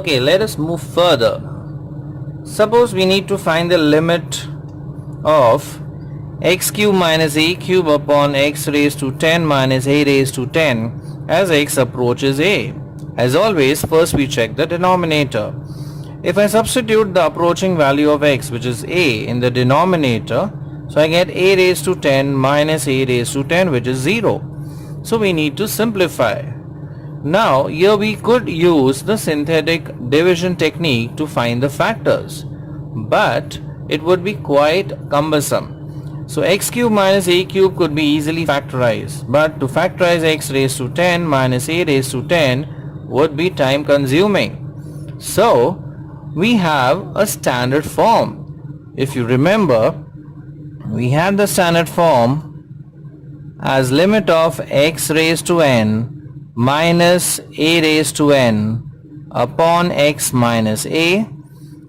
Okay, let us move further. Suppose we need to find the limit of x cube minus a cube upon x raised to 10 minus a raised to 10 as x approaches a. As always, first we check the denominator. If I substitute the approaching value of x, which is a, in the denominator, so I get a raised to 10 minus a raised to 10, which is 0. So we need to simplify. Now here we could use the synthetic division technique to find the factors, but it would be quite cumbersome. So x cube minus a cube could be easily factorized, but to factorize x raised to 10 minus a raised to 10 would be time consuming. So we have a standard form. If you remember, we had the standard form as limit of x raised to n minus a raised to n upon x minus a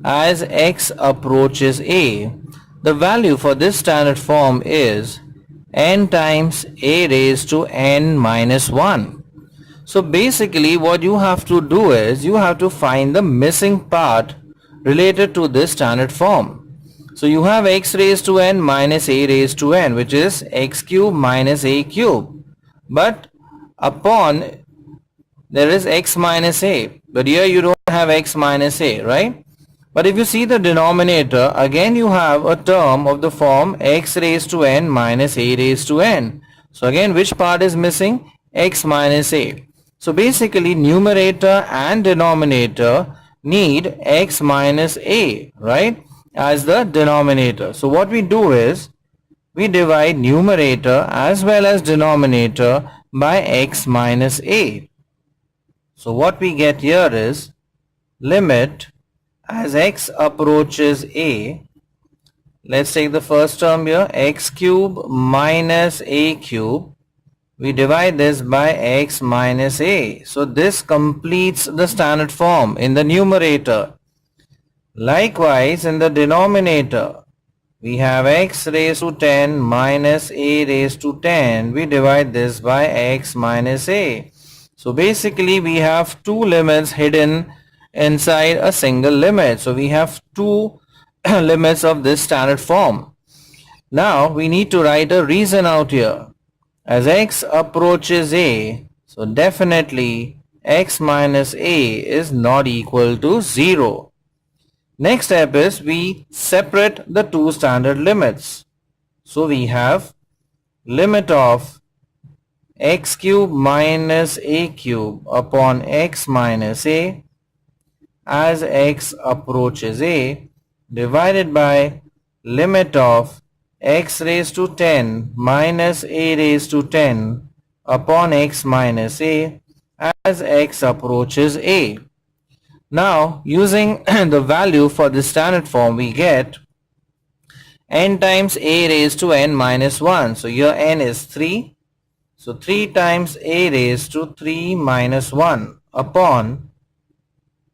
as x approaches a. The value for this standard form is n times a raised to n minus 1. So basically what you have to do is you have to find the missing part related to this standard form. So you have x raised to n minus a raised to n, which is x cube minus a cube. But upon there is x minus a, but here you don't have x minus a, right? But if you see the denominator, again you have a term of the form x raised to n minus a raised to n. So again, which part is missing? X minus a. So basically numerator and denominator need x minus a, right, as the denominator. So what we do is we divide numerator as well as denominator by x minus a. So what we get here is limit as x approaches a. Let's take the first term here, x cube minus a cube. We divide this by x minus a. So this completes the standard form in the numerator. Likewise, in the denominator, we have x raised to 10 minus a raised to 10. We divide this by x minus a. So basically we have two limits hidden inside a single limit. So we have two limits of this standard form. Now we need to write a reason out here. As x approaches a, so definitely x minus a is not equal to 0. Next step is we separate the two standard limits. So we have limit of x cube minus a cube upon x minus a as x approaches a divided by limit of x raised to 10 minus a raised to 10 upon x minus a as x approaches a. Now using the value for the standard form, we get n times a raised to n minus 1. So here n is 3. So 3 times a raised to 3 minus 1 upon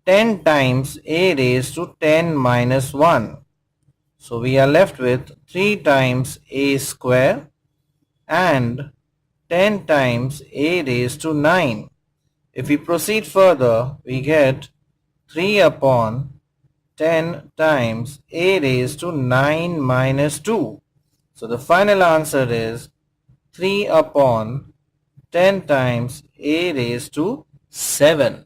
10 times a raised to 10 minus 1. So we are left with 3 times a square and 10 times a raised to 9. If we proceed further, we get 3 upon 10 times a raised to 9 minus 2. So the final answer is 3 upon 10 times a raised to 7.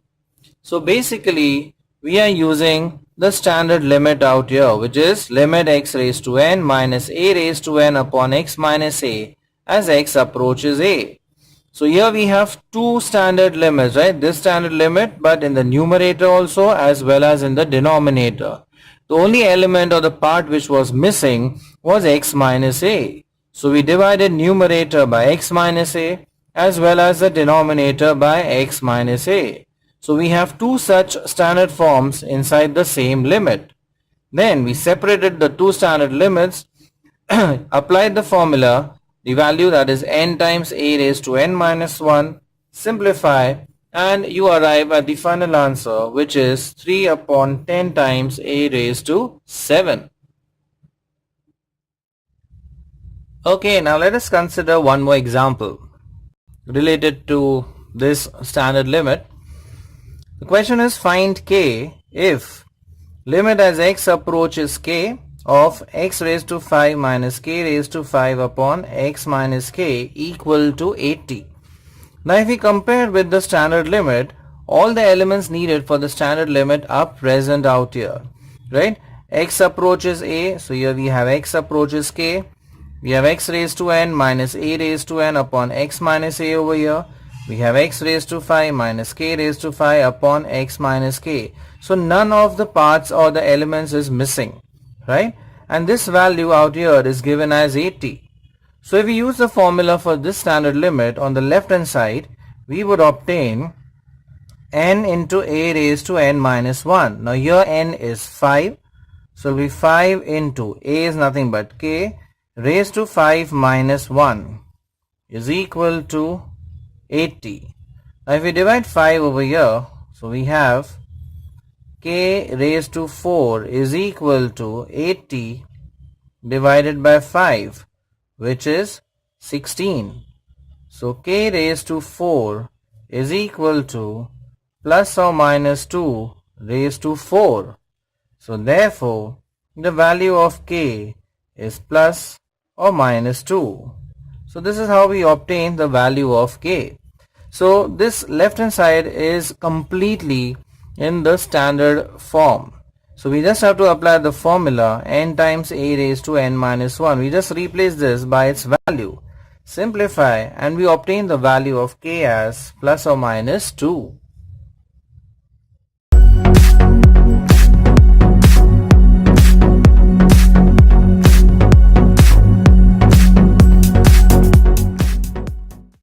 So basically we are using the standard limit out here, which is limit x raised to n minus a raised to n upon x minus a as x approaches a. So here we have two standard limits, right? This standard limit, but in the numerator also as well as in the denominator. The only element or the part which was missing was x minus a. So we divided numerator by x minus a as well as the denominator by x minus a. So we have two such standard forms inside the same limit. Then we separated the two standard limits, applied the formula, the value that is n times a raised to n minus 1, simplify, and you arrive at the final answer, which is 3 upon 10 times a raised to 7. Okay, now let us consider one more example related to this standard limit. The question is find k if limit as x approaches k of x raised to 5 minus k raised to 5 upon x minus k equal to 80. Now if we compare with the standard limit, all the elements needed for the standard limit are present out here, right? X approaches a, so here we have x approaches k. We have x raised to n minus a raised to n upon x minus a over here. We have x raised to 5 minus k raised to 5 upon x minus k. So none of the parts or the elements is missing, right? And this value out here is given as 80. So if we use the formula for this standard limit on the left hand side, we would obtain n into a raised to n minus 1. Now here n is 5. So it will be 5 into a is nothing but k raised to 5 minus 1 is equal to 80. Now if we divide 5 over here, so we have k raised to 4 is equal to 80 divided by 5, which is 16. So k raised to 4 is equal to plus or minus 2 raised to 4. So therefore the value of k is plus or minus 2. So this is how we obtain the value of k. So this left hand side is completely in the standard form. So we just have to apply the formula n times a raised to n minus 1. We just replace this by its value. Simplify and we obtain the value of k as plus or minus 2.